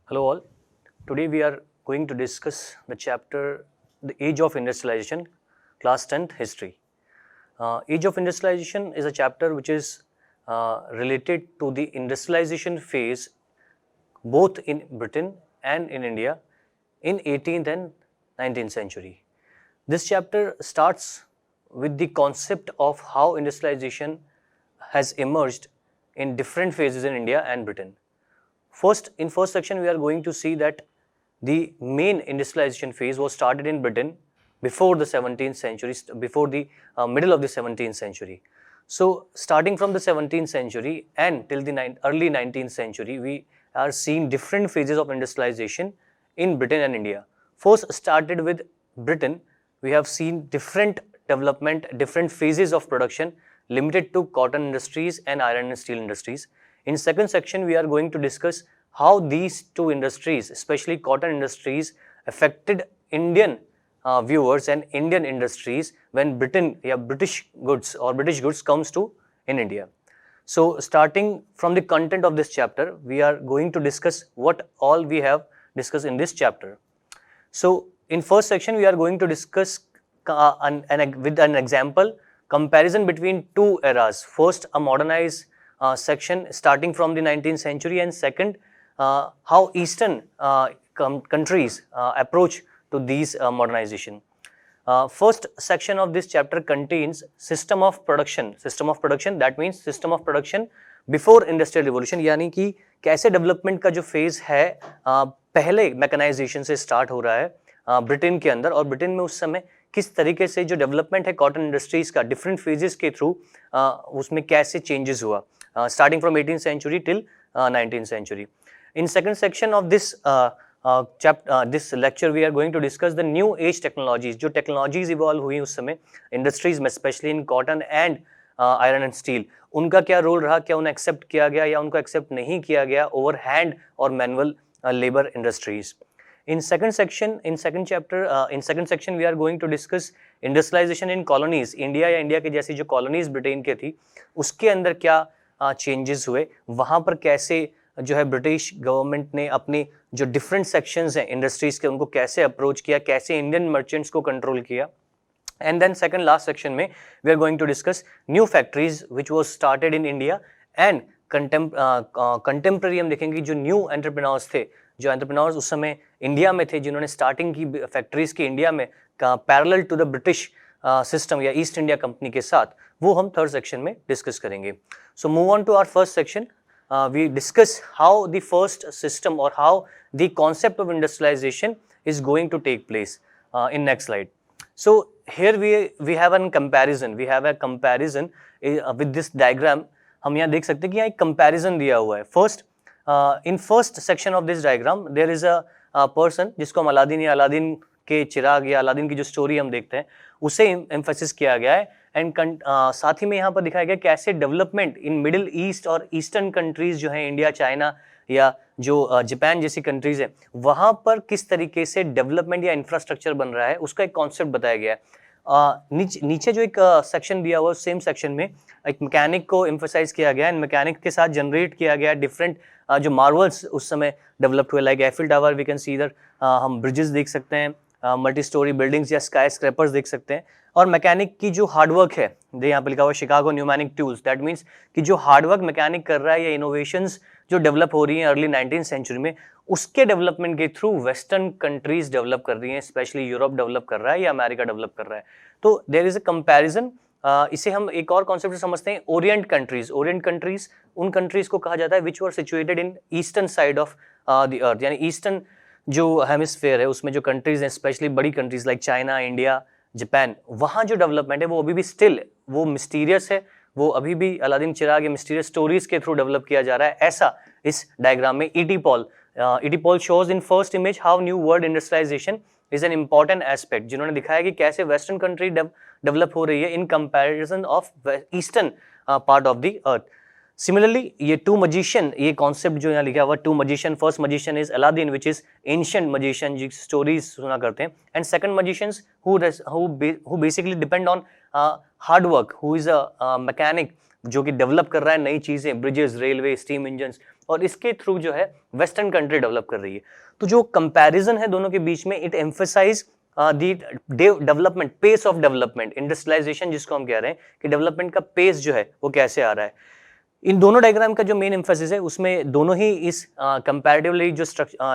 Hello all. Today we are going to discuss the chapter The Age of Industrialization, class 10th History. Age of Industrialization is a chapter which is related to the industrialization phase both in Britain and in India in 18th and 19th century. This chapter starts with the concept of how industrialization has emerged in different phases in India and Britain. In first section, we are going to see that the main industrialization phase was started in Britain before the 17th century, before the middle of the 17th century. So, starting from the 17th century and till the early 19th century, we are seeing different phases of industrialization in Britain and India. First started with Britain, we have seen different development, different phases of production limited to cotton industries and iron and steel industries. In second section, we are going to discuss how these two industries, especially cotton industries, affected Indian viewers and Indian industries when British goods comes to in India. So starting from the content of this chapter, we are going to discuss what all we have discussed in this chapter. So in first section, we are going to discuss with an example comparison between two eras. First, a modernized section starting from the 19th century, and second, how Eastern countries approach to these modernization. First section of this chapter contains system of production. System of production, that means system of production before industrial revolution, यानी कि कैसे development का जो phase है पहले mechanisation से start हो रहा है ब्रिटेन के अंदर, और ब्रिटेन में उस समय किस तरीके से जो डेवलपमेंट है कॉटन इंडस्ट्रीज का डिफरेंट फेजेस के थ्रू उसमें कैसे चेंजेस हुआ starting from 18th century till 19th century. In second section of this this lecture, we are going to discuss the new age technologies. जो टेक्नोलॉजीज इवॉल्व हुई उस समय industries में, specially in cotton and iron and steel, उनका क्या role रहा, क्या उन्हें एक्सेप्ट किया गया या उनको एक्सेप्ट नहीं किया गया ओवर हैंड और manual labour industries. In second section, we are going to discuss industrialization in colonies. India या इंडिया के जैसी जो कॉलोनीज ब्रिटेन के थी उसके अंदर क्या चेंजेस हुए, वहां पर कैसे जो है ब्रिटिश गवर्नमेंट ने अपने जो डिफरेंट सेक्शंस हैं इंडस्ट्रीज के उनको कैसे अप्रोच किया, कैसे इंडियन मर्चेंट्स को कंट्रोल किया. And then second last section में we are going to discuss new factories which was started in India and contemporary. हम देखेंगे जो न्यू एंटरप्रेन्योर्स थे, जो एंटरप्रेन्योर्स उस समय इंडिया में थे, जिन्होंने स्टार्टिंग की फैक्ट्रीज की इंडिया में parallel to the British system या ईस्ट इंडिया कंपनी के साथ, वो हम थर्ड सेक्शन में डिस्कस करेंगे. So move on to our first section. We discuss how the first system or how the concept of industrialization is going to take place in next slide. So here we have a comparison. We have a comparison with this diagram. हम यहाँ देख सकते हैं कि यहाँ एक comparison दिया हुआ है. First, in first section of this diagram, there is a person जिसको हम अलादीन या अलादीन के चिराग या अलादीन की जो स्टोरी हम देखते हैं उसे एम्फेसिस किया गया है. एंड साथ ही में यहाँ पर दिखाया गया कैसे डेवलपमेंट इन मिडिल ईस्ट और ईस्टर्न कंट्रीज जो है इंडिया, चाइना या जो जापान जैसी कंट्रीज है, वहाँ पर किस तरीके से डेवलपमेंट या इंफ्रास्ट्रक्चर बन रहा है उसका एक कॉन्सेप्ट बताया गया है. नीचे जो एक सेक्शन दिया हुआ सेम सेक्शन में एक मैकेनिक को एम्फेसाइज किया गया एंड मैकेनिक के साथ जनरेट किया गया डिफरेंट जो मार्वल्स उस समय डेवलप हुए, like Eiffel tower we can see इधर, हम ब्रिजेस देख सकते हैं, मल्टी स्टोरी बिल्डिंग्स या स्काई स्क्रैपर्स देख सकते हैं. और मैकेनिक की जो हार्डवर्क है, यहाँ पे लिखा हुआ Chicago numeric tools, that means कि जो हार्डवर्क मैकेनिक कर रहा है या इनोवेशंस जो डेवलप हो रही हैं अर्ली 19th सेंचुरी में, उसके डेवलपमेंट के थ्रू वेस्टर्न कंट्रीज डेवलप कर रही हैं, स्पेशली यूरोप डेवलप कर रहा है या अमेरिका डेवलप कर रहा है. तो देयर इज अ कंपैरिजन. इसे हम एक और कॉन्सेप्ट से समझते हैं ओरिएंट कंट्रीज. ओरिएंट कंट्रीज उन कंट्रीज को कहा जाता है which were situated in eastern side of the earth, यानी ईस्टर्न जो हेमिस्फेयर है उसमें जो कंट्रीज हैं, स्पेशली बड़ी countries like China, India, Japan, वहाँ जो डेवलपमेंट है वो अभी भी स्टिल वो मिस्टीरियस है, वो अभी भी अलादीन चिराग या मिस्टीरियस स्टोरीज के थ्रू डेवलप किया जा रहा है. ऐसा इस डायग्राम में ET Paull shows in first image how new world industrialisation is an important aspect, जिन्होंने दिखाया कि कैसे वेस्टर्न कंट्री डेवलप हो रही है in comparison of eastern part of the earth. Similarly ये टू मजिशियन, ये कॉन्सेप्ट जो यहाँ लिखा हुआ two magician, first magician is Aladdin which is ancient magician जी स्टोरीज सुना करते हैं, and second magicians who basically depend on hard work, who is a mechanic जो कि डेवलप कर रहा है नई चीजें, ब्रिजेस, रेलवे, स्टीम इंजन, और इसके थ्रू जो है वेस्टर्न कंट्री डेवलप कर रही है। तो जो कंपैरिजन है दोनों के बीच में, it emphasise the development, pace of development, industrialisation जिसको हम कह रहे हैं कि डेवलपमेंट का पेस जो है वो कैसे आ रहा है। इन दोनों डायग्राम का जो मेन एम्फेसिस है उसमें दोनों ही इस कंपैरेटिवली जो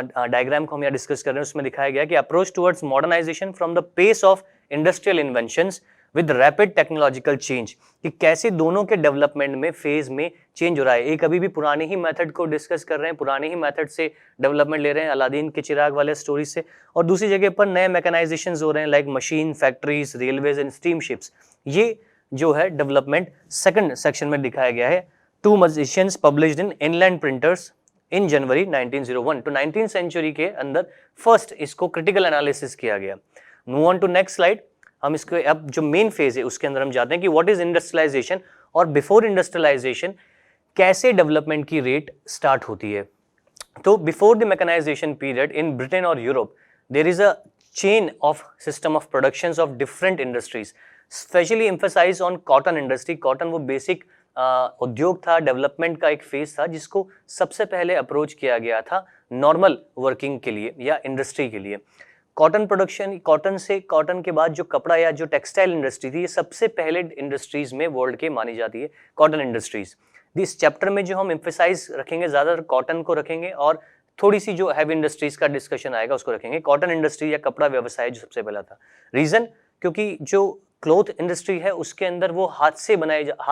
डायग्राम को हम यहाँ डिस्कस कर रहे हैं उसमें दिखाया गया कि approach towards modernisation from the pace of industrial inventions with rapid technological change, कि कैसे दोनों के डेवलपमेंट में फेज में चेंज हो रहा है। एक अभी भी पुराने ही मेथड को डिस्कस कर रहे हैं, पुराने ही मेथड से डेवलपमेंट ले रहे हैं अलादीन के चिराग वाले स्टोरी से, और दूसरी जगह पर नए मैकेनाइजेशन हो रहे हैं like machine, factories, railways and steam ships. ये जो है डेवलपमेंट सेकंड सेक्शन में दिखाया गया है। Two musicians published in Inland Printers in January 1901। तो 19th सेंचुरी के अंदर फर्स्ट इसको क्रिटिकल एनालिसिस किया गया। Move on to next slide. हम इसको अब जो मेन फेज है उसके अंदर हम जाते हैं कि व्हाट इज इंडस्ट्रियलाइजेशन और बिफोर इंडस्ट्रियलाइजेशन कैसे डेवलपमेंट की रेट स्टार्ट होती है। तो before the mechanisation period in Britain और Europe there is a chain of system of productions of different industries, specially emphasise on cotton industry. Cotton वो basic उद्योग था, डेवलपमेंट का एक फेज था जिसको सबसे पहले अप्रोच किया गया था नॉर्मल वर्किंग के लिए या इंडस्ट्री के लिए। कॉटन प्रोडक्शन, कॉटन के बाद जो कपड़ा या जो टेक्सटाइल इंडस्ट्री थी, ये सबसे पहले इंडस्ट्रीज में वर्ल्ड के मानी जाती है कॉटन इंडस्ट्रीज। इस चैप्टर में जो हम एम्फसाइज रखेंगे ज्यादातर कॉटन को रखेंगे और थोड़ी सी जो हैवी इंडस्ट्रीज का डिस्कशन आएगा उसको रखेंगे। कॉटन इंडस्ट्री या कपड़ा व्यवसाय जो सबसे पहला था, रीजन क्योंकि जो क्लोथ इंडस्ट्री है उसके अंदर वो हाथ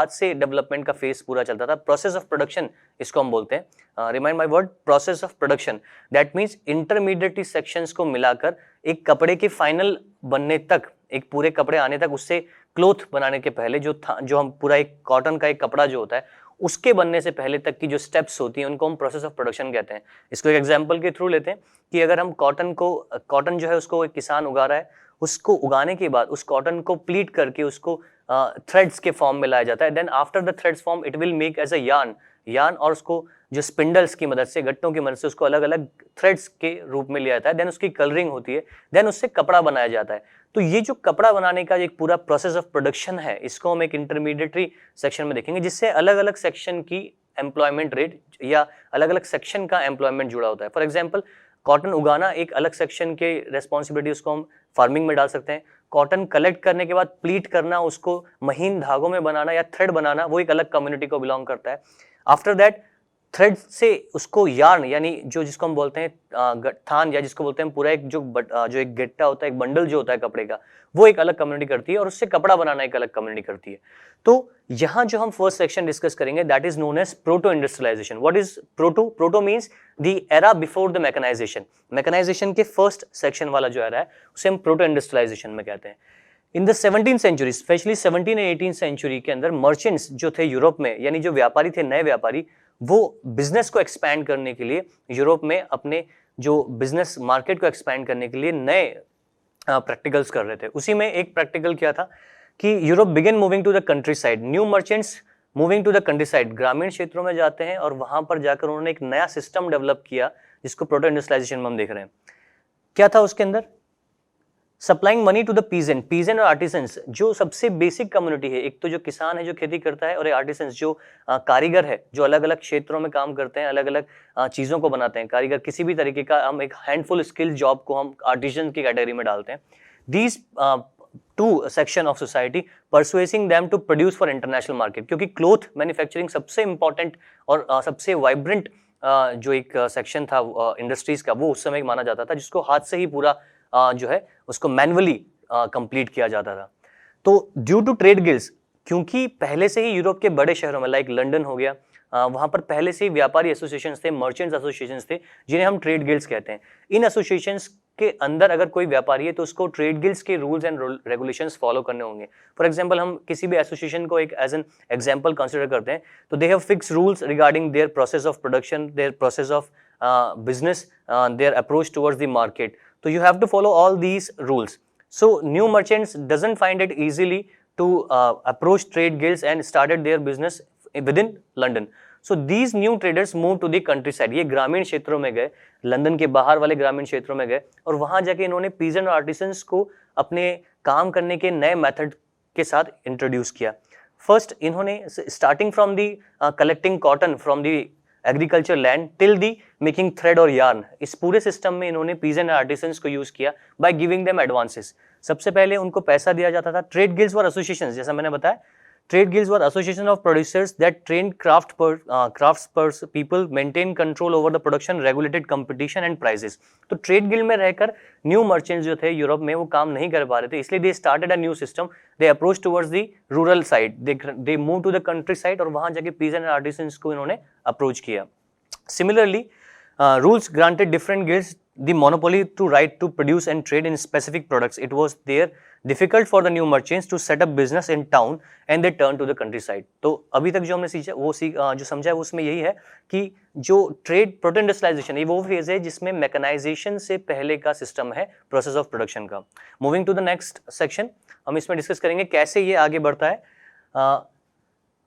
से डेवलपमेंट का फेस पूरा चलता था। प्रोसेस ऑफ प्रोडक्शन इसको हम बोलते हैं, remind my word, process of production. That means intermediate sections को मिलाकर एक कपड़े के फाइनल बनने तक, एक पूरे कपड़े आने तक, उससे क्लोथ बनाने के पहले जो हम पूरा एक कॉटन का एक कपड़ा जो होता है उसके बनने से पहले तक की जो स्टेप्स होती हैं उनको हम प्रोसेस ऑफ प्रोडक्शन कहते हैं। इसको एक एग्जांपल के थ्रू लेते हैं कि अगर हम कॉटन जो है उसको एक किसान उगा रहा है, उसको उगाने के बाद उस कॉटन को प्लीट करके उसको थ्रेड्स के फॉर्म में लाया जाता है। Then after the threads form it will make as a yarn, और उसको जो स्पिंडल्स की मदद से, गट्टों की मदद से उसको अलग अलग थ्रेड्स के रूप में लिया जाता है। देन उसकी कलरिंग होती है, देन उससे कपड़ा बनाया जाता है। तो ये जो कपड़ा बनाने का एक पूरा प्रोसेस ऑफ प्रोडक्शन है, इसको हम एक इंटरमीडिएटरी सेक्शन में देखेंगे, जिससे अलग अलग सेक्शन की एम्प्लॉयमेंट रेट या अलग अलग सेक्शन का एम्प्लॉयमेंट जुड़ा होता है। फॉर एग्जाम्पल, कॉटन उगाना एक अलग सेक्शन के रेस्पॉन्सिबिलिटी, उसको हम फार्मिंग में डाल सकते हैं। कॉटन कलेक्ट करने के बाद प्लीट करना, उसको महीन धागों में बनाना या थ्रेड बनाना, वो एक अलग कम्युनिटी को बिलोंग करता है। आफ्टर दैट थ्रेड से उसको यार्न, यानी जो जिसको हम बोलते हैं थान, या जिसको बोलते हैं पूरा एक जो एक गट्टा होता है, एक बंडल जो होता है कपड़े का, वो एक अलग कम्युनिटी करती है, और उससे कपड़ा बनाना एक अलग कम्युनिटी करती है। तो यहाँ जो हम फर्स्ट सेक्शन डिस्कस करेंगे that is known as proto industrialisation. What is proto? Proto means the era before the mechanisation. Mechanisation के फर्स्ट सेक्शन वाला जो एरा है उसे हम प्रोटो इंडस्ट्रियलाइजेशन में कहते हैं। In the 17th century, specially 17 and 18th century के अंदर मर्चेंट्स जो थे यूरोप में, यानी जो व्यापारी थे, नए व्यापारी, वो बिजनेस को एक्सपैंड करने के लिए यूरोप में अपने जो बिजनेस मार्केट को एक्सपैंड करने के लिए नए प्रैक्टिकल्स कर रहे थे। उसी में एक प्रैक्टिकल क्या था कि Europe begin moving to the country side, new merchants moving to the country side, ग्रामीण क्षेत्रों में जाते हैं और वहां पर जाकर उन्होंने एक नया सिस्टम डेवलप किया जिसको प्रोटो इंडस्ट्रियलाइजेशन में हम देख रहे हैं। क्या था उसके अंदर? Supplying money to the peasant और आर्टिसंस, जो सबसे बेसिक कम्युनिटी है। एक तो जो किसान है जो खेती करता है, और आर्टिसंस जो कारीगर है जो अलग अलग क्षेत्रों में काम करते हैं, अलग अलग चीजों को बनाते हैं। कारीगर किसी भी तरीके का, हम एक हैंडफुल स्किल जॉब को हम आर्टिसन की कैटेगरी में डालते हैं। These two section of society persuading them to produce for international market, क्योंकि क्लोथ मैन्युफैक्चरिंग सबसे इंपॉर्टेंट और सबसे वाइब्रेंट जो एक सेक्शन था इंडस्ट्रीज का, वो उस समय माना जाता था, जिसको हाथ से ही पूरा जो है उसको मैन्युअली कंप्लीट किया जाता था। तो ड्यू टू ट्रेड गिल्ड्स, क्योंकि पहले से ही यूरोप के बड़े शहरों में लाइक लंदन हो गया, वहां पर पहले से ही व्यापारी एसोसिएशंस थे, मर्चेंट्स एसोसिएशंस थे, जिन्हें हम ट्रेड गिल्ड्स कहते हैं। इन एसोसिएशंस के अंदर अगर कोई व्यापारी है तो उसको ट्रेड गिल्ड्स के रूल्स एंड रेगुलेशंस फॉलो करने होंगे। फॉर एग्जांपल, हम किसी भी एसोसिएशन को एक एज एन एग्जांपल कंसीडर करते हैं तो they have fixed rules regarding their process of production, their process of business, there approach towards the market. So you have to follow all these rules. So new merchants doesn't find it easily to approach trade guilds and started their business within London. So these new traders moved to the countryside. ये ग्रामीण क्षेत्रों में गए, London के बाहर वाले ग्रामीण क्षेत्रों में गए, और वहां जाके इन्होंने पीजेंट और आर्टिसंस को अपने काम करने के नए मेथड के साथ इंट्रोड्यूस किया। फर्स्ट इन्होंने starting from the collecting cotton from the agriculture land till the making thread और यार्न, इस पूरे सिस्टम में इन्होंने पीस एंड आर्टिसंस को यूज किया बाय गिविंग देम एडवांसेस। सबसे पहले उनको पैसा दिया जाता था। ट्रेड गिल्ड्स वर एसोसिएशंस, जैसा मैंने बताया, trade guilds were association of producers that train crafts people, maintain control over the production, regulated competition and prices. तो ट्रेड गिल्ड में रहकर न्यू मर्चेंट्स जो थे यूरोप में वो काम नहीं कर पा रहे थे, इसलिए they started a new system. They approach towards the rural side, they move to the country side, और वहां जाके पीस एंड आर्टिसंस को इन्होंने अप्रोच किया। Similarly, rules granted different guilds the monopoly to right to produce and trade in specific products. It was there difficult for the new merchants to set up business in town and they turn to the countryside. तो अभी तक जो हमने सीखा वो जो समझा है उसमें यही है कि जो ट्रेड प्रोटो इंडस्ट्रियलाइजेशन, ये वो फेज है जिसमें मैकेनाइजेशन से पहले का सिस्टम है प्रोसेस ऑफ प्रोडक्शन का। Moving to the next section, हम इसमें डिस्कस करेंगे कैसे ये आगे बढ़ता है।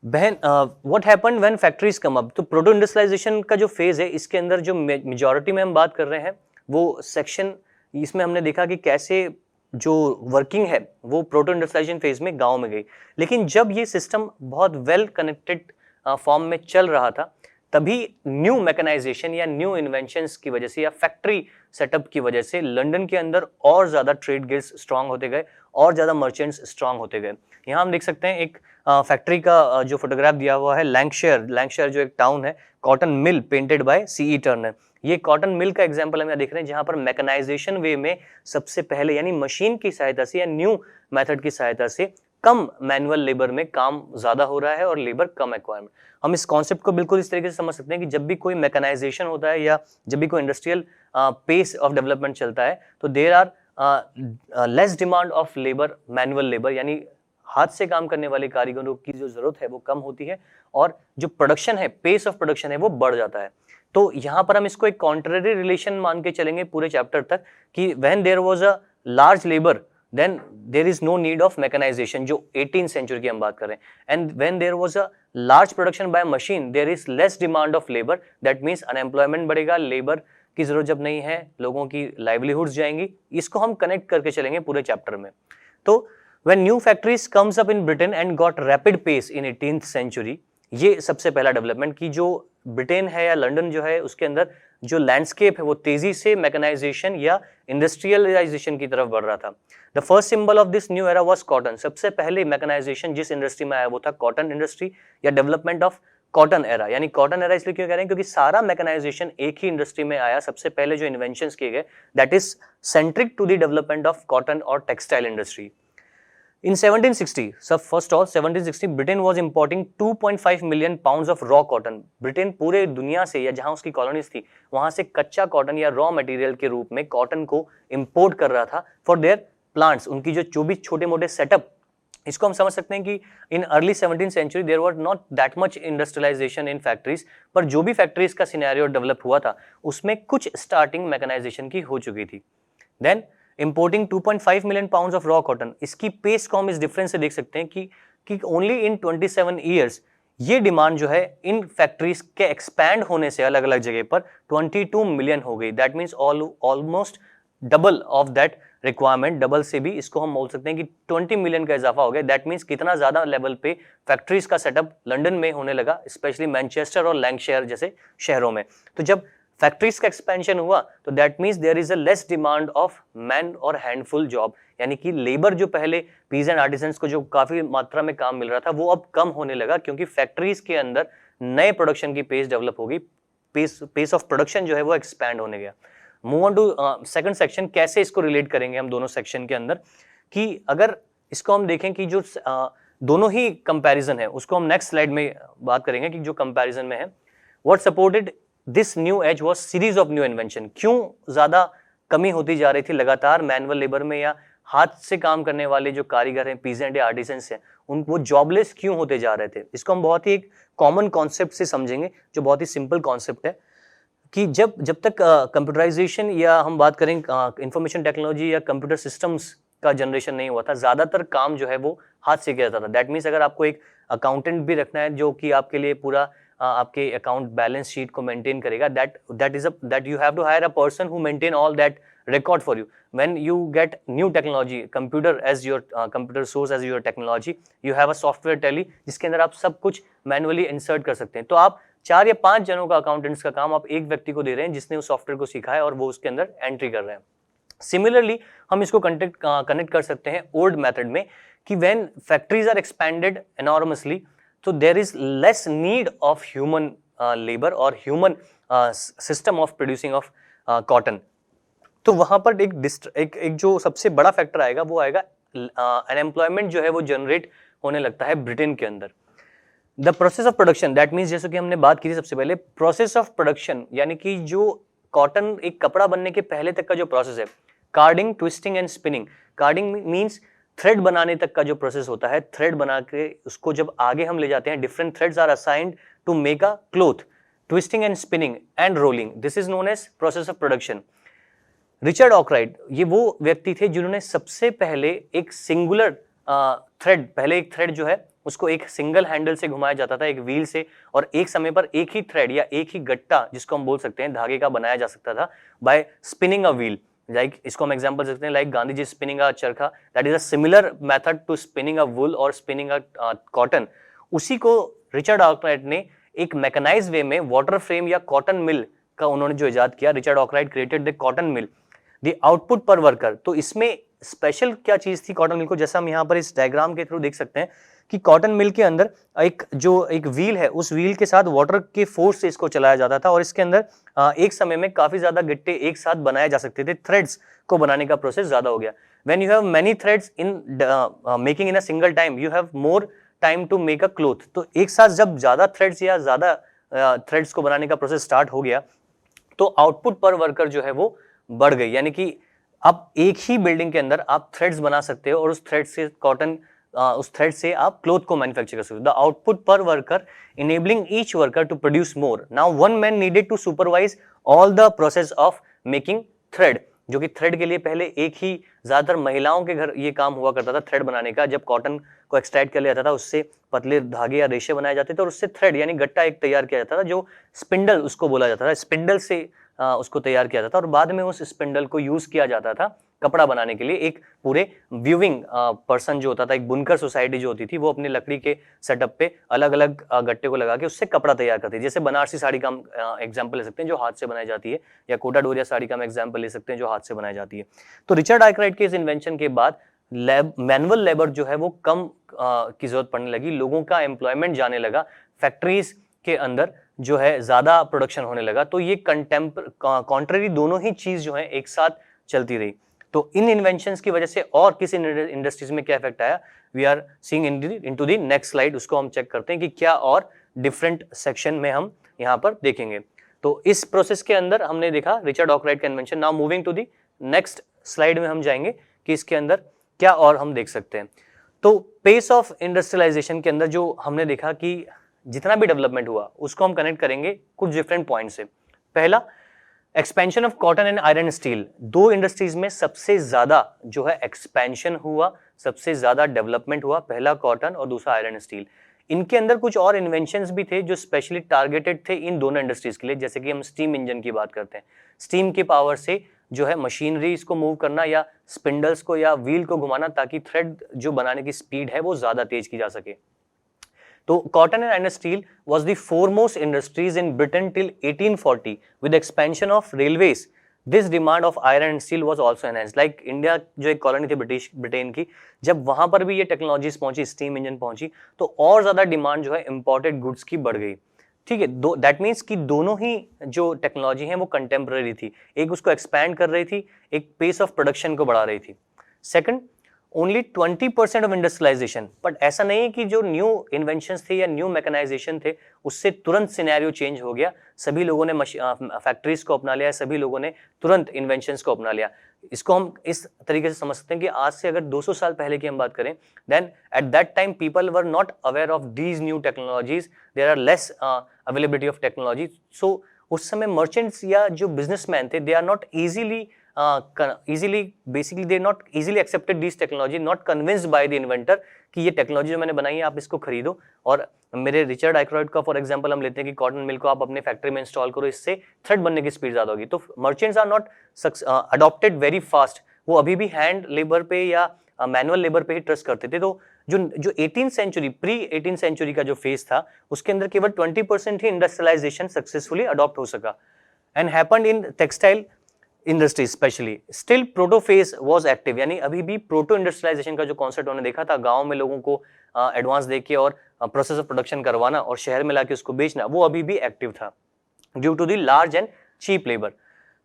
What happened when factories come up. तो प्रोटो इंडस्ट्रियलाइजेशन का जो फेज है इसके अंदर जो मेजॉरिटी में हम बात कर रहे हैं वो सेक्शन, इसमें हमने देखा कि कैसे जो वर्किंग है वो प्रोटो इंडस्ट्रियलाइजेशन फेज में गांव में गई। लेकिन जब ये सिस्टम बहुत वेल कनेक्टेड फॉर्म में चल रहा था, तभी न्यू मैकेनाइजेशन या न्यू इन्वेंशंस की वजह से या फैक्ट्री सेटअप की वजह से लंदन के अंदर और ज्यादा ट्रेड गिल्ड्स स्ट्रांग होते गए और ज्यादा मर्चेंट्स स्ट्रांग होते गए। यहाँ हम देख सकते हैं एक फैक्ट्री का जो फोटोग्राफ दिया हुआ है, लैंकशायर जो एक टाउन है, cotton mill painted by CE Turner. ये कॉटन मिल का एग्जांपल हम यहाँ देख रहे हैं जहां पर मैकेनाइजेशन वे में सबसे पहले यानी मशीन की सहायता से या न्यू मेथड की सहायता से कम मैनुअल लेबर में काम ज्यादा हो रहा है और लेबर कम एक्वायरमेंट। हम इस कॉन्सेप्ट को बिल्कुल इस तरीके से समझ सकते हैं कि जब भी कोई मैकेनाइजेशन होता है या जब भी कोई इंडस्ट्रियल पेस ऑफ डेवलपमेंट चलता है तो there are less demand of labour, manual labour, यानी हाथ से काम करने वाले कारीगरों की जो जरूरत है वो कम होती है और जो प्रोडक्शन है, पेस ऑफ प्रोडक्शन है वो बढ़ जाता है। तो यहाँ पर हम इसको एक कॉन्ट्ररी रिलेशन मान के चलेंगे पूरे चैप्टर तक कि when there was a large labour then there is no need of mechanization, जो 18th century की हम बात कर रहे हैं। and when there was a large production by machine there is less demand of labor, that means unemployment बढ़ेगा, labor की जरूरत जब नहीं है, लोगों की livelihoods जाएंगी। इसको हम कनेक्ट करके चलेंगे पूरे चैप्टर में। तो when new factories comes up in Britain and got rapid pace in 18th century, ये सबसे पहला डेवलपमेंट की जो ब्रिटेन है या लंदन जो है उसके अंदर जो लैंडस्केप है वो तेजी से मैकेनाइजेशन या इंडस्ट्रियलाइजेशन की तरफ बढ़ रहा था। The first symbol of this new era was cotton. सबसे पहले मैकेनाइजेशन जिस इंडस्ट्री में आया वो था कॉटन इंडस्ट्री या डेवलपमेंट ऑफ कॉटन एरा। यानी कॉटन एरा इसलिए क्यों कह रहे हैं क्योंकि सारा मैकेनाइजेशन एक ही इंडस्ट्री में आया। सबसे पहले जो इन्वेंशंस किए गए that is centric to the development of cotton और textile industry. In 1760, so first of all 1760 Britain was importing 2.5 million pounds of raw cotton. Britain पूरे दुनिया से या जहां उसकी कॉलोनीज थी वहां से कच्चा कॉटन या रॉ मटेरियल के रूप में कॉटन को इंपोर्ट कर रहा था फॉर देयर प्लांट्स, उनकी जो भी छोटे मोटे सेटअप। इसको हम समझ सकते हैं कि in early 17th century there were not that much industrialisation in factories, पर जो भी फैक्ट्रीज का सिनेरियो डेवलप हुआ था उसमें कुछ स्टार्टिंग मैकेनाइजेशन की हो चुकी थी। Then importing 2.5 million pounds of raw cotton, इसकी पेस को हम इस डिफरेंस से देख सकते हैं कि ओनली इन 27 ईयर्स ये डिमांड जो है इन फैक्ट्रीज के एक्सपैंड होने से अलग अलग जगह पर 22 मिलियन हो गई। That means almost double of that requirement, double से भी इसको हम बोल सकते हैं कि 20 मिलियन का इजाफा हो गया। दैट मीन्स कितना ज्यादा लेवल पे फैक्ट्रीज का सेटअप लंदन में होने लगा, स्पेशली मैनचेस्टर और लैंकशायर जैसे शहरों में। तो जब फैक्ट्रीज का एक्सपेंशन हुआ तो that means there is a less demand of man और हैंडफुल जॉब, यानी कि लेबर जो पहले पीस एंड आर्टिसंस को जो काफी मात्रा में काम मिल रहा था वो अब कम होने लगा क्योंकि फैक्ट्रीज के अंदर नए प्रोडक्शन की पेस डेवलप हो गई, पेस ऑफ प्रोडक्शन जो है वो एक्सपैंड होने गया। Move on to second section, कैसे इसको रिलेट करेंगे हम दोनों सेक्शन के अंदर कि अगर इसको हम देखें कि जो दोनों ही कंपैरिजन है उसको हम नेक्स्ट स्लाइड में बात करेंगे कि जो कंपैरिजन में है what supported this new age was series of new invention. क्यों ज्यादा कमी होती जा रही थी लगातार मैनुअल लेबर में या हाथ से काम करने वाले जो कारीगर हैं, पीजेंट या आर्टिसंस हैं, उन वो जॉबलेस क्यों होते जा रहे थे। इसको हम बहुत ही एक कॉमन कॉन्सेप्ट से समझेंगे जो बहुत ही सिंपल कॉन्सेप्ट है कि जब तक कंप्यूटराइजेशन या हम बात करें इंफॉर्मेशन टेक्नोलॉजी या कंप्यूटर सिस्टम्स का जनरेशन नहीं हुआ था, ज्यादातर काम जो है वो हाथ से किया जाता था। दैट मीन्स अगर आपको एक अकाउंटेंट भी रखना है जो कि आपके लिए पूरा आपके अकाउंट बैलेंस शीट को मेंटेन करेगा, that you have to hire a person who maintain all that record for you. When you get new technology, computer as your computer source as your technology, you have a software tally जिसके अंदर आप सब कुछ manually insert कर सकते हैं। तो आप 4 या 5 जनों का अकाउंटेंट्स का काम आप एक व्यक्ति को दे रहे हैं जिसने उस सॉफ्टवेयर को सीखा है और वो उसके अंदर एंट्री कर रहे हैं। सिमिलरली हम इसको कनेक्ट कर सकते हैं ओल्ड मेथड में कि when factories are expanded enormously, तो there is less need of human labour और human system of producing of cotton. तो वहां पर एक जो सबसे बड़ा फैक्टर आएगा वो आएगा अनएम्प्लॉयमेंट जो है वो जनरेट होने लगता है ब्रिटेन के अंदर। The process of production, that means जैसे कि हमने बात की थी सबसे पहले, प्रोसेस ऑफ प्रोडक्शन यानी कि जो कॉटन एक कपड़ा बनने के पहले तक का जो प्रोसेस है, carding, twisting and spinning. Carding means thread बनाने तक का जो प्रोसेस होता है, थ्रेड बना के उसको जब आगे हम ले जाते हैं, different threads are assigned to make a cloth. Twisting and spinning and rolling, this is known as process of production. Richard Arkwright ये वो व्यक्ति थे जिन्होंने सबसे पहले एक सिंगुलर थ्रेड, पहले एक थ्रेड जो है उसको एक सिंगल हैंडल से घुमाया जाता था, एक व्हील से, और एक समय पर एक ही थ्रेड या एक ही गट्टा जिसको हम बोल सकते हैं धागे का बनाया जा सकता था by spinning a wheel. Like इसको हम एग्जांपल सकते हैं like Gandhi ji spinning a charkha, that is a similar method to spinning a wool और स्पिनिंग अ कॉटन। उसी को रिचर्ड आर्कराइट ने एक मैकेनाइज्ड वे में वाटर फ्रेम या कॉटन मिल का उन्होंने जो इजाद किया, Richard Arkwright created the cotton mill, the output per worker. तो इसमें स्पेशल क्या चीज थी कॉटन मिल को, जैसा हम यहाँ पर इस डायग्राम के थ्रू देख सकते हैं कि कॉटन मिल के अंदर एक व्हील है, उस व्हील के साथ वाटर के फोर्स से इसको चलाया जाता था और इसके अंदर एक समय में काफी ज्यादा गट्टे एक साथ बनाए जा सकते थे, थ्रेड्स को बनाने का प्रोसेस ज्यादा हो गया। When you have many threads in making in a single time, you have more time to make a cloth. तो एक साथ जब ज्यादा थ्रेड्स या ज्यादा थ्रेड्स को बनाने का प्रोसेस स्टार्ट हो गया तो आउटपुट पर वर्कर जो है वो बढ़ गई, यानी कि अब एक ही बिल्डिंग के अंदर आप थ्रेड्स बना सकते हो और उस थ्रेड से उस थ्रेड से आप क्लोथ को मैन्युफैक्चर कर सकते हो। The output per worker enabling each worker to produce more. Now one man needed to supervise all the process of making thread, जो कि थ्रेड के लिए पहले एक ही, ज्यादातर महिलाओं के घर ये काम हुआ करता था थ्रेड बनाने का। जब कॉटन को एक्सट्रैक्ट कर लिया जाता था उससे पतले धागे या रेशे बनाए जाते थे और उससे थ्रेड यानी गट्टा एक तैयार किया जाता था जो स्पिंडल उसको बोला जाता था, स्पिंडल से उसको तैयार किया जाता था और बाद में उस स्पिंडल को यूज किया जाता था कपड़ा बनाने के लिए। एक पूरे व्यूइंग पर्सन जो होता था, एक बुनकर सोसाइटी जो होती थी, वो अपने लकड़ी के सेटअप पे अलग अलग गट्टे को लगा के उससे कपड़ा तैयार करती है। जैसे बनारसी साड़ी का हम एग्जाम्पल ले सकते हैं जो हाथ से बनाई जाती है, या कोटा डोरिया साड़ी का हम एग्जाम्पल ले सकते हैं जो हाथ से बनाई जाती है। तो रिचर्ड आर्कराइट के इस इन्वेंशन के बाद मैनुअल लेबर जो है वो कम की जरूरत पड़ने लगी, लोगों का एम्प्लॉयमेंट जाने लगा, फैक्ट्रीज के अंदर जो है ज्यादा प्रोडक्शन होने लगा। तो ये कॉन्ट्ररी दोनों ही चीज जो है एक साथ चलती रही। तो इन इन्वेंशंस की वजह से और किस इंडस्ट्रीज में क्या इफेक्ट आया, we are seeing into the next slide. उसको हम चेक करते हैं कि क्या और डिफरेंट सेक्शन में हम यहाँ पर देखेंगे। तो इस प्रोसेस के अंदर हमने देखा रिचर्ड आर्कराइट का invention. Now moving to the next slide में हम जाएंगे कि इसके अंदर क्या और हम देख सकते हैं। तो पेस ऑफ इंडस्ट्रियलाइजेशन के अंदर जो हमने देखा कि जितना भी डेवलपमेंट हुआ उसको हम कनेक्ट करेंगे कुछ डिफरेंट पॉइंट से। पहला, expansion of cotton and iron steel. दो इंडस्ट्रीज में सबसे ज्यादा जो है एक्सपेंशन हुआ, सबसे ज्यादा डेवलपमेंट हुआ, पहला कॉटन और दूसरा आयरन स्टील। इनके अंदर कुछ और इन्वेंशंस भी थे जो स्पेशली टारगेटेड थे इन दोनों इंडस्ट्रीज के लिए। जैसे कि हम स्टीम इंजन की बात करते हैं, स्टीम की पावर से जो है मशीनरीज को मूव करना या स्पिंडल्स को या व्हील को घुमाना ताकि थ्रेड जो बनाने की स्पीड है वो ज्यादा तेज की जा सके। तो cotton and iron steel was the foremost industries in Britain till 1840. With the expansion of railways, this demand of iron and steel was also enhanced. Like India जो एक कॉलोनी थी ब्रिटेन की, जब वहां पर भी ये टेक्नोलॉजीज पहुंची, स्टीम इंजन पहुंची, तो और ज्यादा डिमांड जो है इंपोर्टेड गुड्स की बढ़ गई। ठीक है, दैट मीन्स कि दोनों ही जो टेक्नोलॉजी है वो कंटेम्पररी थी, एक उसको एक्सपैंड कर रही थी, एक पेस ऑफ प्रोडक्शन को बढ़ा रही थी। Second, only 20% of industrialisation. But ऐसा नहीं है कि जो न्यू इन्वेंशंस थे या न्यू मैकेनाइजेशन थे उससे तुरंत सिनेरियो चेंज हो गया, सभी लोगों ने फैक्ट्रीज को अपना लिया, सभी लोगों ने तुरंत इन्वेंशंस को अपना लिया। इसको हम इस तरीके से समझ सकते हैं कि आज से अगर 200 साल पहले की हम बात करें, then at that time people were not aware of these new technologies, there are less availability of technology. So उस समय मर्चेंट्स या जो बिजनेसमैन थे, they are not easily easily, basically they not easily accepted this technology, not convinced by the inventor कि ये technology जो मैंने बनाई है आप इसको खरीदो। और मेरे रिचर्ड आइक्रॉयड का फॉर एग्जांपल हम लेते हैं कि कॉटन मिल को आप अपने फैक्ट्री में इंस्टॉल करो, इससे थ्रेड बनने की स्पीड ज्यादा होगी। तो merchants are not adopted very fast, वो अभी भी हैंड लेबर पे या मैनुअल लेबर पे ही ट्रस्ट करते थे। तो जो 18th century, pre 18th century का जो फेज था उसके अंदर केवल 20% ही इंडस्ट्रियलाइजेशन सक्सेसफुली अडॉप्ट हो सका and happened in textile industry specially. Still proto phase was active, यानी अभी भी प्रोटो इंडस्ट्रियलाइजेशन का जो कॉन्सेप्ट उन्होंने देखा था, गांव में लोगों को एडवांस देके और प्रोसेस ऑफ प्रोडक्शन करवाना और शहर में लाके उसको बेचना, वो अभी भी एक्टिव था due to the large and cheap labour.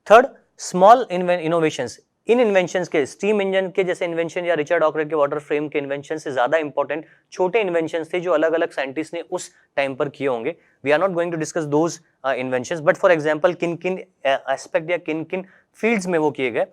Third, small innovations. इन इन्वेंशंस के, स्टीम इंजन के जैसे इन्वेंशन या रिचर्ड आर्कराइट के वाटर फ्रेम के इन्वेंशन से ज्यादा इंपॉर्टेंट छोटे इन्वेंशंस थे जो अलग अलग साइंटिस्ट ने उस टाइम पर किए होंगे। We are not going to discuss those inventions, but for example किन किन एस्पेक्ट या किन किन फील्ड्स में वो किए गए।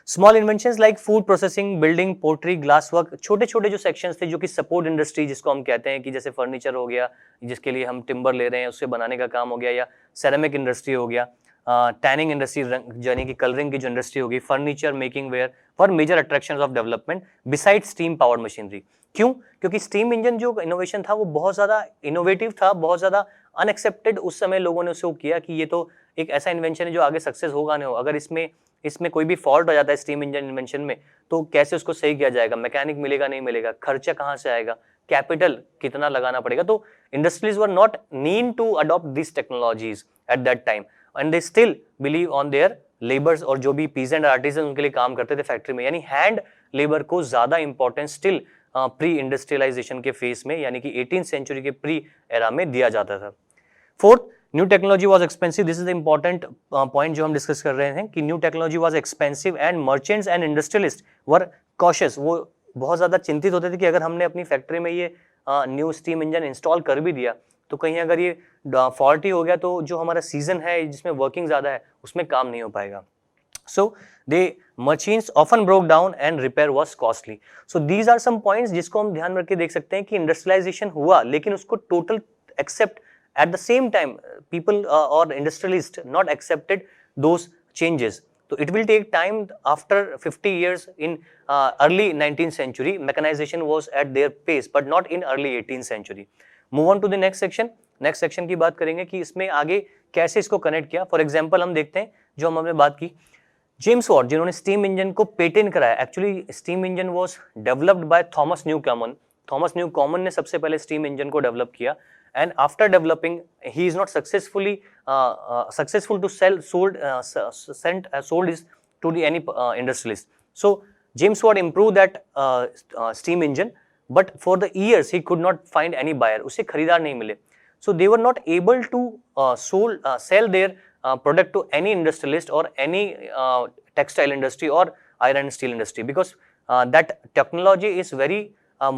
Small inventions like food processing, building, portray, glass work, छोटे छोटे जो सेक्शंस थे जो कि सपोर्ट इंडस्ट्री जिसको हम कहते हैं कि जैसे फर्नीचर हो गया जिसके लिए हम टिम्बर ले रहे हैं उससे बनाने का काम हो गया, या सेरेमिक इंडस्ट्री हो गया, टैनिंग इंडस्ट्री यानी कि कलरिंग की जो इंडस्ट्री होगी, furniture making were for major attractions of development beside steam powered machinery. क्यों? क्योंकि स्टीम इंजन जो इनोवेशन था वो बहुत ज्यादा इनोवेटिव था, बहुत ज्यादा अनएक्सेप्टेड उस समय लोगों ने उसे किया कि ये तो एक ऐसा इन्वेंशन है जो आगे सक्सेस होगा नहीं हो, अगर इसमें कोई भी फॉल्ट हो जाता है स्टीम इंजन इन्वेंशन में तो कैसे उसको सही किया जाएगा, मैकेनिक मिलेगा नहीं मिलेगा, खर्चा कहाँ से आएगा, कैपिटल कितना लगाना पड़ेगा। तो industries were not need to adopt this technologies at that time and they still believe on their labours, और जो भी पीजेंट आर्टिजन उनके लिए काम करते थे फैक्ट्री में, यानी हैंड लेबर को ज्यादा इंपॉर्टेंस स्टिल प्री इंडस्ट्रियलाइजेशन के फेस में यानी कि 18th सेंचुरी के प्री एरा में दिया जाता था। Fourth, new technology was expensive. This is the important point जो हम डिस्कस कर रहे हैं कि new technology was expensive and merchants and industrialist were cautious. वो बहुत ज्यादा चिंतित होते थे कि अगर हमने अपनी फैक्ट्री में ये न्यू स्टीम इंजन इंस्टॉल कर भी दिया तो कहीं अगर ये फॉल्टी हो गया तो जो हमारा सीजन है जिसमें वर्किंग ज्यादा है उसमें काम नहीं हो पाएगा। So the machines often broke down and repair was costly. So these are some points जिसको हम ध्यान में रख के देख सकते हैं कि इंडस्ट्रियलाइजेशन हुआ लेकिन उसको total accept at the same time people or industrialists not accepted those changes. So it will take time. After 50 years in early 19th century mechanization was at their pace but not in early 18th century. Move on to the next section. Next section की बात करेंगे कि इसमें आगे कैसे इसको connect किया। For example हम देखते हैं जो हमने बात की जेम्स वॉट जिन्होंने स्टीम इंजन को पेटेंट कराया। Actually steam engine was developed by Thomas Newcomen. Thomas Newcomen ने सबसे पहले स्टीम इंजन को डेवलप किया and after developing he is not successful to sold is to the any industrialist. So James Watt improve that steam engine but for the years he could not find any buyer, उसे खरीदार नहीं मिले। So they were not able to sell their product to any industrialist or any textile industry or iron and steel industry because that technology is very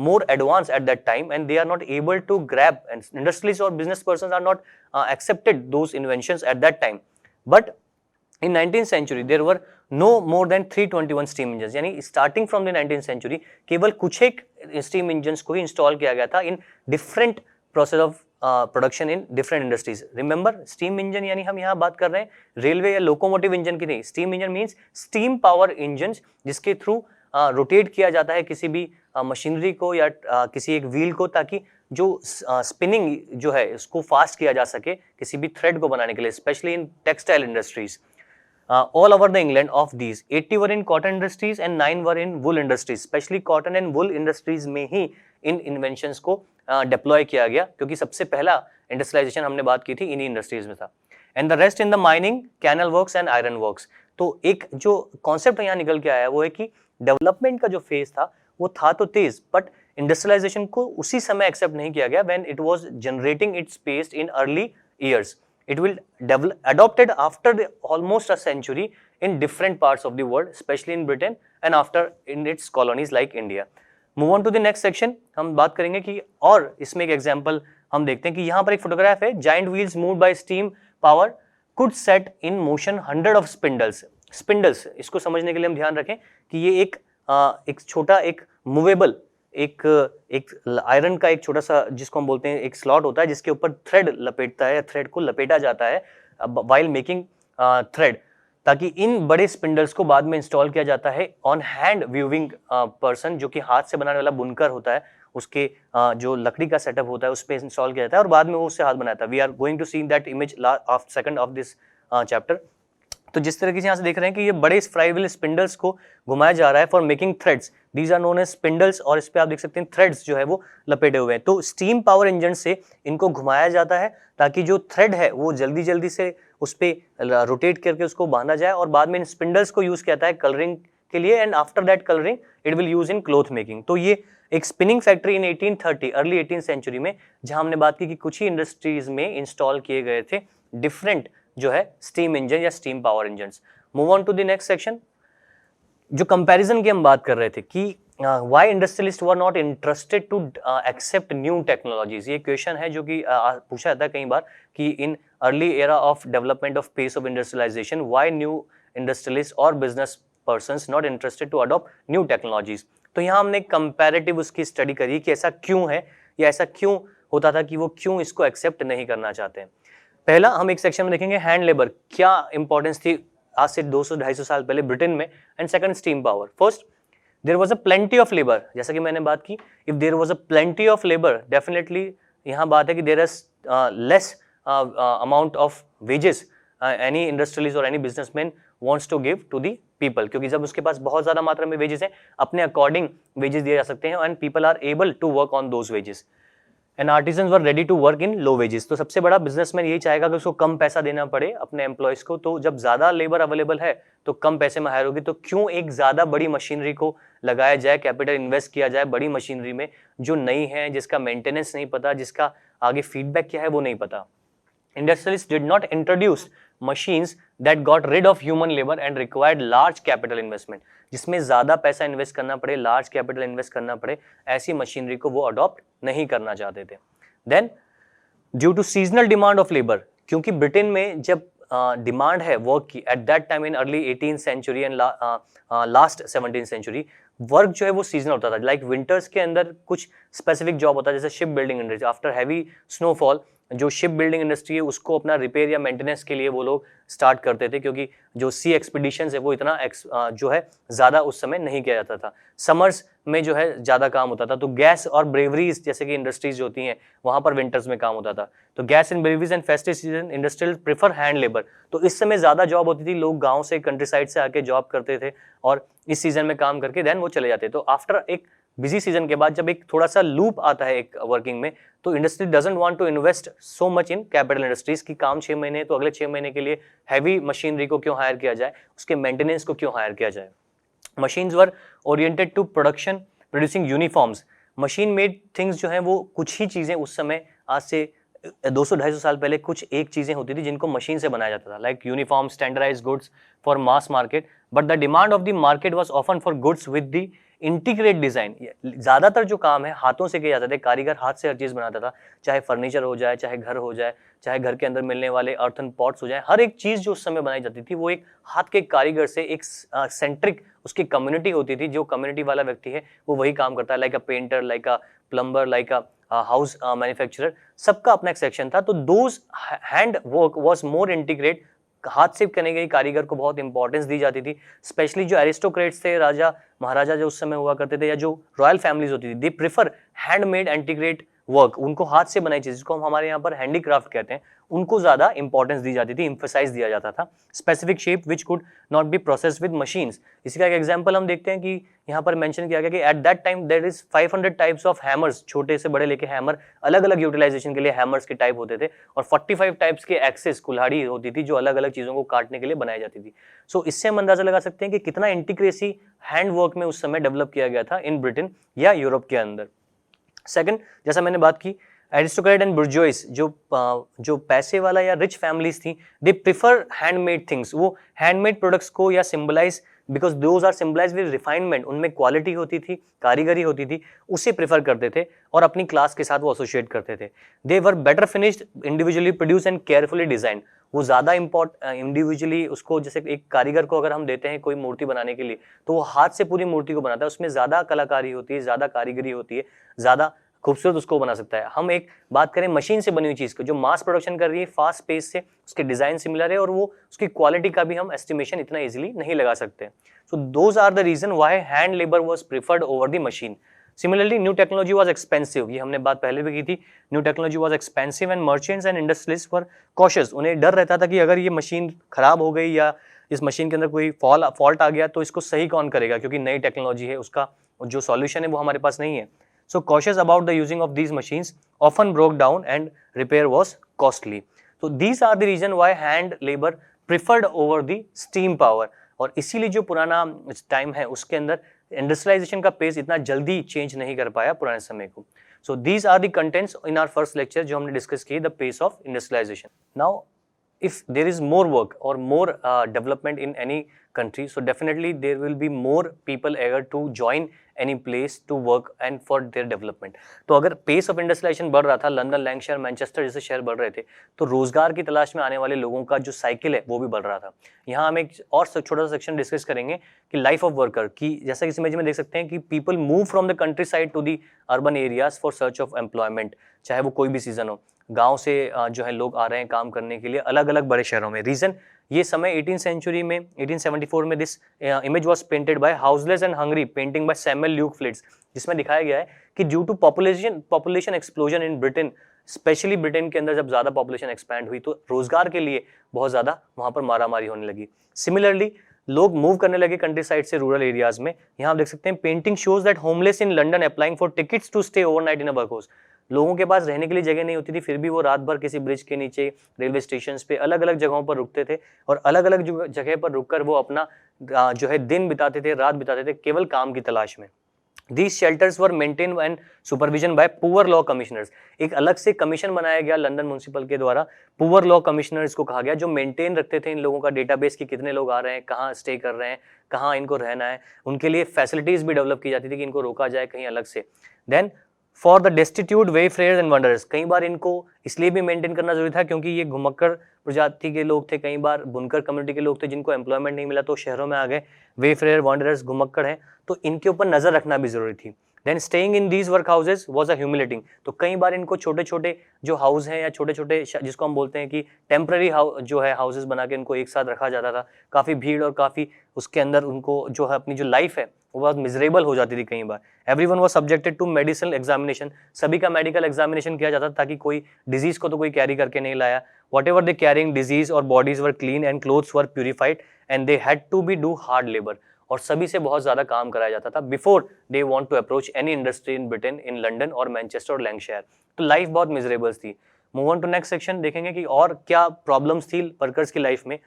more advanced at that time and they are not able to grab, and industrialists or business persons are not accepted those inventions at that time. But in 19th century there were no more than 321 steam engines, यानी starting from the 19th century केवल कुछ एक steam engines को ही install किया गया था in different process of production in different industries. Remember steam engine यानी हम यहाँ बात कर रहे हैं रेलवे या लोकोमोटिव इंजन की नहीं। Steam engine means steam power engine जिसके थ्रू रोटेट किया जाता है किसी भी मशीनरी को या किसी एक व्हील को ताकि जो स्पिनिंग जो है उसको फास्ट किया जा सके किसी भी थ्रेड को बनाने के लिए, specially in textile industries. All over the England of these 80 were in cotton industries and 9 were in wool industries. Especially cotton and wool industries में ही इन इन्वेंशंस को डिप्लॉय किया गया क्योंकि सबसे पहला इंडस्ट्रियलाइजेशन हमने बात की थी इन्हीं इंडस्ट्रीज में था। And the rest in the mining, canal works and iron works. तो एक जो कॉन्सेप्ट यहाँ निकल के आया वो है कि डेवलपमेंट का जो फेज था वो था तो तेज बट इंडस्ट्रियलाइजेशन को उसी समय एक्सेप्ट नहीं किया गया when it was generating its pace in early years. It will adopted after almost a century in different parts of the world, especially in Britain and after in its colonies like India. Move on to the next section. हम बात करेंगे कि और इसमें एक example हम देखते हैं कि यहाँ पर एक फोटोग्राफ है। Giant wheels moved by steam power could set in motion 100 of spindles. Spindles इसको समझने के लिए हम ध्यान रखें कि ये एक छोटा एक मूवेबल एक आयरन का एक छोटा सा जिसको हम बोलते हैं एक स्लॉट होता है जिसके ऊपर थ्रेड लपेटता है या थ्रेड को लपेटा जाता है व्हाइल मेकिंग थ्रेड। ताकि इन बड़े स्पिंडल्स को बाद में इंस्टॉल किया जाता है ऑन हैंड व्यूइंग पर्सन, जो कि हाथ से बनाने वाला बुनकर होता है, उसके जो लकड़ी का सेटअप होता है उस पर इंस्टॉल किया जाता है और बाद में वो उससे हाथ बनाता है। We are going to see that image second of this chapter. तो जिस तरीके से यहाँ से देख रहे हैं कि ये बड़े फ्लाईव्हील स्पिंडल्स को घुमाया जा रहा है for making threads, these are known as spindles, और इस पे आप देख सकते हैं थ्रेड्स जो है वो लपेटे हुए हैं। तो स्टीम पावर इंजन से इनको घुमाया जाता है ताकि जो थ्रेड है वो जल्दी जल्दी से उस पे रोटेट करके उसको बांधा जाए, और बाद में इन स्पिंडल्स को यूज किया जाता है कलरिंग के लिए, and after that colouring it will use in cloth making. तो ये एक spinning factory in 1830 early 18th century में, जहां हमने बात की कि कुछ ही इंडस्ट्रीज में इंस्टॉल किए गए थे डिफरेंट जो है स्टीम इंजन या steam power engine. Move on to the next section. जो कंपैरिजन की हम बात कर रहे थे कि why industrialist were not interested to accept new technologies, ये क्वेश्चन है जो कि पूछा जाता है कई बार कि in early era of development of pace of industrialisation why new industrialist और business persons not interested to adopt new technologies. तो यहाँ हमने कंपैरेटिव उसकी स्टडी करी कि ऐसा क्यों है या ऐसा क्यों होता था कि वो क्यों इसको एक्सेप्ट नहीं करना चाहते हैं। पहला हम एक सेक्शन में देखेंगे हैंड लेबर, क्या इंपॉर्टेंस थी आज से 200-250 साल पहले ब्रिटेन में, and second steam power. First, there was a plenty of labour, जैसा कि मैंने बात की, if there was a plenty of labour definitely यहाँ बात है कि there is less amount of wages any industrialist और any businessman wants to give to the people, क्योंकि जब उसके पास बहुत ज्यादा मात्रा में वेजेस हैं, अपने अकॉर्डिंग वेजेस दिए जा सकते हैं and people are able to work on those wages, and artisans were ready to work in low wages. तो सबसे बड़ा बिजनेसमैन यही चाहेगा कि उसको कम पैसा देना पड़े अपने एम्प्लॉयज को, तो जब ज्यादा लेबर अवेलेबल है तो कम पैसे में हायर होगी, तो क्यों एक ज्यादा बड़ी मशीनरी को लगाया जाए, कैपिटल इन्वेस्ट किया जाए बड़ी मशीनरी में जो नई है, जिसका मेंटेनेंस नहीं पता, जिसका आगे फीडबैक क्या है वो नहीं पता। Industrialists did not introduce machines that got rid of human labor and required large capital investment, जिसमें ज्यादा पैसा इन्वेस्ट करना पड़े, लार्ज कैपिटल इन्वेस्ट करना पड़े, ऐसी मशीनरी को वो अडॉप्ट नहीं करना चाहते थे। Then due to seasonal demand of labour, क्योंकि ब्रिटेन में जब डिमांड है वर्क की at that time in early 18th century and last 17th century, work जो है वो सीजनल होता था। लाइक विंटर्स के अंदर कुछ स्पेसिफिक जॉब होता है, जैसे ship building industry, after heavy snowfall जो शिप बिल्डिंग इंडस्ट्री है उसको अपना रिपेयर या मेंटेनेंस के लिए वो लोग स्टार्ट करते थे, क्योंकि जो सी एक्सपीडिशंस है वो इतना जो है ज्यादा उस समय नहीं किया जाता था, समर्स में जो है ज्यादा काम होता था। तो गैस और ब्रेवरीज जैसे कि इंडस्ट्रीज होती हैं वहां पर विंटर्स में काम होता था, तो gas and breweries and festive season industrial prefer hand labour, तो इस समय ज्यादा जॉब होती थी, लोग गाँव से कंट्री साइड से आके जॉब करते थे और इस सीजन में काम करके देन वो चले जाते। तो आफ्टर एक बिजी सीजन के बाद जब एक थोड़ा सा लूप आता है एक वर्किंग में, तो industry doesn't want to invest so much in capital industries की काम 6 महीने, तो अगले 6 महीने के लिए हैवी मशीनरी को क्यों हायर किया जाए, उसके मेंटेनेंस को क्यों हायर किया जाए। Machines were oriented to production producing uniforms, machine made things जो है वो कुछ ही चीजें उस समय आज से 200-250 साल पहले कुछ एक चीजें होती थी जिनको मशीन से बनाया जाता था, like uniform, standardised goods for mass market, but the demand of the market was often for goods with the integrate design. ज्यादातर जो काम है हाथों से किए जाते थे, कारीगर हाथ से हर चीज बनाता था, चाहे फर्नीचर हो जाए, चाहे घर हो जाए, चाहे घर के अंदर मिलने वाले अर्थन पॉट्स हो जाए, हर एक चीज जो उस समय बनाई जाती थी वो एक हाथ के कारीगर से एक सेंट्रिक उसकी कम्युनिटी होती थी, जो कम्युनिटी वाला व्यक्ति है वो वही काम करता है, like a painter, like a plumber, like a house manufacturer, सबका अपना एक सेक्शन था। तो those hand work was more integrate, हाथ से करने गई कारीगर को बहुत इंपॉर्टेंस दी जाती थी। स्पेशली जो एरिस्टोक्रेट्स थे, राजा महाराजा जो उस समय हुआ करते थे, या जो रॉयल फैमिलीज होती थी, they prefer handmade integrate work, उनको हाथ से बनाई चीज जिसको हम हमारे यहाँ पर हैंडीक्राफ्ट कहते हैं, उनको ज्यादा इंपॉर्टेंस दी जाती थी, एम्फसाइज दिया जाता था। Specific shape which could not be processed with machines, इसी का एक एग्जांपल हम देखते हैं कि यहाँ पर मेंशन किया गया कि at that time there is 500 types of hammers, छोटे से बड़े लेके हैमर, अलग अलग यूटिलाइजेशन के लिए हैमर्स के टाइप होते थे, और 45 टाइप्स के एक्सेस, कुल्हाड़ी होती थी जो अलग अलग चीजों को काटने के लिए बनाई जाती थी। सो इससे हम अंदाजा लगा सकते हैं कि कितना इंटीग्रेसी हैंड वर्क में उस समय डेवलप किया गया था इन ब्रिटेन या यूरोप के अंदर। सेकंड, जैसा मैंने बात की, एरिस्टोक्रेट एंड बुर्जोइस, जो पैसे वाला या रिच फैमिलीज थी, दे प्रेफर हैंडमेड थिंग्स, वो हैंडमेड प्रोडक्ट्स को या symbolise, because those are symbolise with refinement, उनमें क्वालिटी होती थी, कारीगरी होती थी, उसे प्रेफर करते थे और अपनी क्लास के साथ वो एसोसिएट करते थे। They were better finished, individually produce and carefully design, वो ज्यादा इंडिविजुअली उसको, जैसे एक कारीगर को अगर हम देते हैं कोई मूर्ति बनाने के लिए, तो वो हाथ से पूरी मूर्ति को बनाता है, उसमें ज्यादा कलाकारी होती है, ज्यादा कारीगरी होती है, ज्यादा खूबसूरत उसको बना सकता है। हम एक बात करें मशीन से बनी हुई चीज़ को जो मास प्रोडक्शन कर रही है फास्ट पेस से, उसके डिज़ाइन सिमिलर है और वो उसकी क्वालिटी का भी हम एस्टिमेशन इतना इजीली नहीं लगा सकते। So those are the reason why hand labour was preferred over the machine. Similarly new technology was expensive, ये हमने बात पहले भी की थी। New technology was expensive and merchants and industrialist were cautious. उन्हें डर रहता था कि अगर ये मशीन खराब हो गई या इस मशीन के अंदर कोई फॉल्ट आ गया तो इसको सही कौन करेगा, क्योंकि नई टेक्नोलॉजी है, उसका जो सॉल्यूशन है वो हमारे पास नहीं है। So cautious about the using of these machines often broke down and repair was costly. So these are the reason why hand labor preferred over the steam power. और इसीलिए जो पुराना टाइम है उसके अंदर इंडस्ट्रियलाइजेशन का पेस इतना जल्दी चेंज नहीं कर पाया पुराने समय को। So these are the contents in our first lecture जो हमने डिस्कस किए, the pace of industrialization. Now if there is more work or more development in any country, so definitely there will be more people eager to join any place to work and for their development. तो अगर pace of industrialisation बढ़ रहा था, London, Lancashire, Manchester जैसे शहर बढ़ रहे थे, तो रोजगार की तलाश में आने वाले लोगों का जो साइकिल है वो भी बढ़ रहा था। यहाँ हम एक और छोटा सा सेक्शन डिस्कस करेंगे कि लाइफ ऑफ वर्कर की, जैसा कि इस इमेज में देख सकते हैं कि people move from the country side to the urban areas for search of employment, चाहे वो कोई भी सीजन हो। गांव से जो है लोग आ रहे हैं काम करने के लिए अलग अलग बड़े शहरों में। रीजन ये समय 18th सेंचुरी में 1874 में this image was painted by houseless and hungry, painting by Samuel Luke Fildes, जिसमें दिखाया गया है कि due to population explosion in Britain, specially Britain के अंदर जब ज्यादा पॉपुलेशन एक्सपैंड हुई तो रोजगार के लिए बहुत ज्यादा वहां पर मारामारी होने लगी। सिमिलरली लोग मूव करने लगे कंट्री साइड से रूरल एरियाज में। यहाँ आप देख सकते हैं painting shows that homeless in London applying for tickets to stay overnight in a workhouse. लोगों के पास रहने के लिए जगह नहीं होती थी, फिर भी वो रात भर किसी ब्रिज के नीचे, रेलवे स्टेशन पे अलग अलग जगहों पर रुकते थे और अलग अलग जगह पर रुककर वो अपना जो है दिन बिताते थे, रात बिताते थे केवल काम की तलाश में। These shelters were maintained and supervision by poor law commissioners. एक अलग से कमीशन बनाया गया लंदन म्युनिसिपल के द्वारा, पुअर लॉ कमिश्नर इसको कहा गया, जो मेंटेन रखते थे इन लोगों का डेटाबेस कि कितने लोग आ रहे हैं, कहाँ स्टे कर रहे हैं, कहाँ इनको रहना है। उनके लिए फैसिलिटीज भी डेवलप की जाती थी कि इनको रोका जाए कहीं अलग से। Then for the destitute wayfarers and wanderers, कई बार इनको इसलिए भी मेंटेन करना जरूरी था क्योंकि ये घुमक्कड़ प्रजाति के लोग थे, कई बार बुनकर कम्युनिटी के लोग थे जिनको एम्प्लॉयमेंट नहीं मिला तो शहरों में आ गए। वेफेयर वंडरर्स घुमक्कड़ हैं तो इनके ऊपर नजर रखना भी जरूरी थी। Then staying in these work houses was a humiliating, तो कई बार इनको छोटे छोटे जो हाउस हैं या छोटे छोटे जिसको हम बोलते हैं कि टेम्पररी जो है हाउसेज बना के इनको एक साथ रखा जाता था। काफी भीड़ और काफी उसके अंदर उनको जो है अपनी जो लाइफ है वो बहुत मिजरेबल हो जाती थी कई बार। Everyone was subjected to medicinal examination, सभी का मेडिकल एग्जामिनेशन किया जाता था ताकि कोई डिजीज को तो कोई कैरी करके नहीं लाया। whatever they carrying disease or bodies were clean and clothes were purified and they had to be do hard labor, और सभी से बहुत ज्यादा काम कराया जाता था before they want to approach any industry in Britain, in London और मैनचेस्टर और लैंकशायर। तो लाइफ बहुत मिजरेबल थी। Move on to next section, देखेंगे कि और क्या प्रॉब्लम्स थी वर्कर्स की लाइफ में।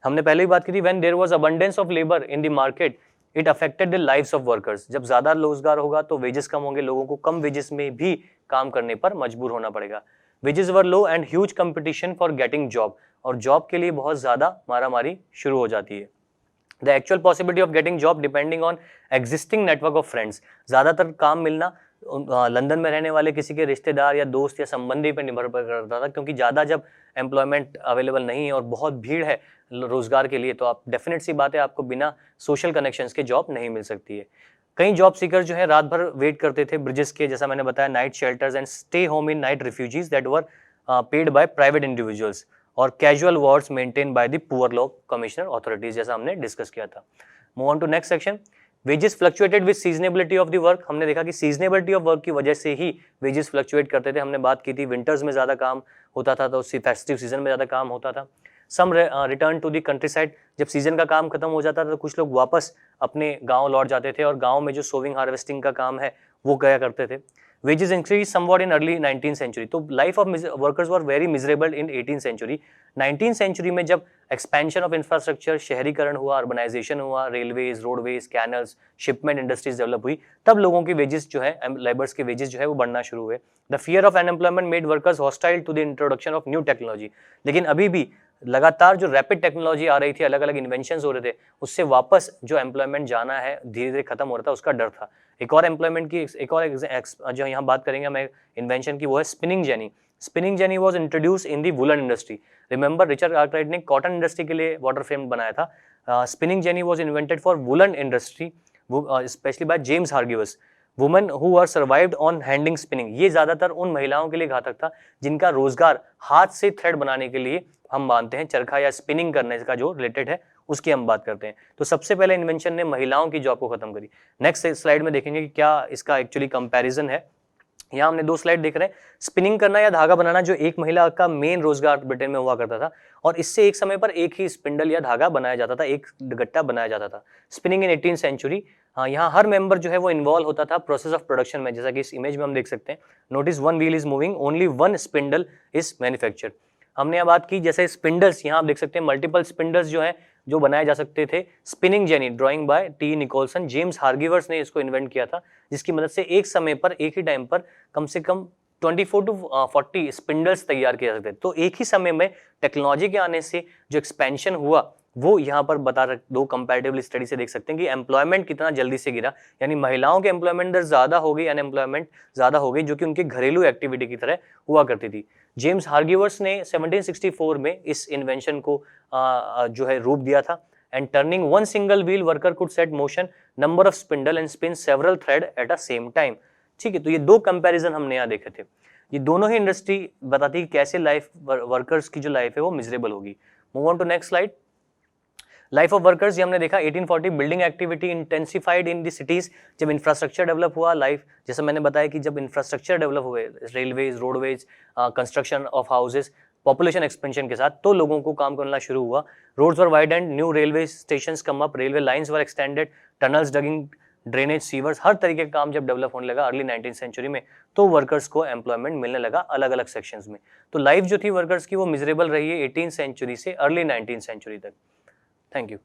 हमने पहले भी बात की थी, when there was abundance of labour in the market it affected the lives of workers. जब ज्यादा रोजगार होगा तो वेजेस कम होंगे, लोगों को कम वेजेस में भी काम करने पर मजबूर होना पड़ेगा। Wages were low and huge competition for getting job, और जॉब के लिए बहुत ज्यादा मारामारी शुरू हो जाती है। The actual possibility of getting job depending on existing network of friends, ज्यादातर काम मिलना लंदन में रहने वाले किसी के रिश्तेदार या दोस्त या संबंधी पर निर्भर करता था, क्योंकि ज्यादा जब एम्प्लॉयमेंट अवेलेबल नहीं है और बहुत भीड़ है रोजगार के लिए तो आप डेफिनेट सी बात है आपको बिना सोशल कनेक्शंस के जॉब नहीं मिल सकती है। कई जॉब सीकर जो है रात भर वेट करते थे ब्रिजेस के, जैसा मैंने बताया, night shelters and stay home in night refuges that were paid by private individuals, और casual wards maintain by the poor law commissioner authorities, जैसा हमने डिस्कस किया था। Move on to next section, wages fluctuated with seasonability of the work. हमने देखा कि सीजनेबिलिटी of work की वजह से ही वेजेस फ्लक्चुएट करते थे। हमने बात की थी विंटर्स में ज्यादा काम होता था तो फेस्टिव सीजन में ज्यादा काम होता था। Some return to the country side, जब सीजन का काम खत्म हो जाता था तो कुछ लोग वापस अपने गांव लौट जाते थे और गांव में जो सोविंग हार्वेस्टिंग का काम है वो किया करते थे। Wages increased somewhat in early 19th century. तो life of workers were very miserable in 18th century. 19th century में जब एक्सपेंशन ऑफ इंफ्रास्ट्रक्चर, शहरीकरण हुआ, अर्बनाइजेशन हुआ, railways, roadways, canals, shipment industries develop हुई, तब लोगों की वेजेस जो है, लेबर्स के वेजेस जो है वो बढ़ना शुरू हुए। The fear of unemployment made workers hostile to the introduction of new technology. लेकिन अभी भी लगातार जो रैपिड टेक्नोलॉजी आ रही थी, अलग अलग इन्वेंशंस हो रहे थे, उससे वापस जो एम्प्लॉयमेंट जाना है धीरे धीरे खत्म हो रहा था, उसका डर था। एक और एम्प्लॉयमेंट की एक और जो यहाँ बात करेंगे हमें इन्वेंशन की, वो है spinning jenny. Spinning jenny was introduce in the woollen industry. Remember Richard Arkwright ने कॉटन इंडस्ट्री के लिए वाटर फ्रेम बनाया था। Spinning jenny was invented for woollen industry specially by James Hargreaves. Women who are survived on handing spinning, ये ज्यादातर उन महिलाओं के लिए घातक था जिनका रोजगार हाथ से थ्रेड बनाने के लिए हम मानते हैं, चरखा या स्पिनिंग करने का जो रिलेटेड है उसकी हम बात करते हैं। तो सबसे पहले इन्वेंशन ने महिलाओं की जॉब को खत्म करी। नेक्स्ट स्लाइड में देखेंगे कि क्या इसका एक्चुअली कंपैरिजन है। यहाँ हमने 2 स्लाइड देख रहे हैं। स्पिनिंग करना या धागा बनाना जो एक महिला का मेन रोजगार ब्रिटेन में हुआ करता था, और इससे एक समय पर एक ही स्पिंडल या धागा बनाया जाता था, एक गट्टा बनाया जाता था। स्पिनिंग इन 18th सेंचुरी, यहाँ हर मेंबर जो है वो इन्वॉल्व होता था प्रोसेस ऑफ प्रोडक्शन में, जैसा कि इस इमेज में हम देख सकते हैं। Notice one wheel is moving, only one spindle is manufactured. हमने यहाँ बात की जैसे स्पिंडल्स, यहाँ आप देख सकते हैं मल्टीपल स्पिंडल्स जो है जो बनाए जा सकते थे। Spinning jenny, drawing by T Nicholson, James Hargreaves ने इसको इन्वेंट किया था, जिसकी मदद से एक समय पर एक ही टाइम पर कम से कम 24 to 40 स्पिंडल्स तैयार किया सकते थे। तो एक ही समय में टेक्नोलॉजी के आने से जो एक्सपेंशन हुआ वो यहाँ पर बता रहे, 2 कंपैरेटिव स्टडी से देख सकते हैं कि एम्प्लॉयमेंट कितना जल्दी से गिरा, यानी महिलाओं के एम्प्लॉयमेंट दर ज्यादा हो गई, अनएम्प्लॉयमेंट ज्यादा हो गई, जो कि उनके घरेलू एक्टिविटी की तरह हुआ करती थी। जेम्स हार्गिवर्स ने 1764 में इस इन्वेंशन को जो है रूप दिया था। And turning one single wheel worker could set motion number of spindle and spin several thread at a same time. ठीक है, तो ये 2 कंपैरिजन हमने यहाँ देखे थे। ये दोनों ही इंडस्ट्री बताती है कि कैसे लाइफ वर्कर्स की जो लाइफ है वो मिजरेबल होगी। Move on to next slide. Life of workers, ये हमने देखा 1840 building activity intensified in the cities, जब इंफ्रास्ट्रक्चर डेवलप हुआ। लाइफ, जैसे मैंने बताया कि जब इंफ्रास्ट्रक्चर डेवलप हुए, railways, roadways, construction of houses, population expansion के साथ, तो लोगों को काम करना शुरू हुआ। Roads were widened, new railway stations come up, railway lines were extended, tunnels, digging, drainage, sewers, हर तरीके का काम जब डेवलप होने लगा अर्ली 19th सेंचुरी में, तो वर्कर्स को एम्प्लॉयमेंट मिलने लगा अलग अलग सेक्शंस में। तो लाइफ जो थी वर्कर्स की वो मिजरेबल रही है 18th सेंचुरी से अर्ली 19th सेंचुरी तक। Thank you.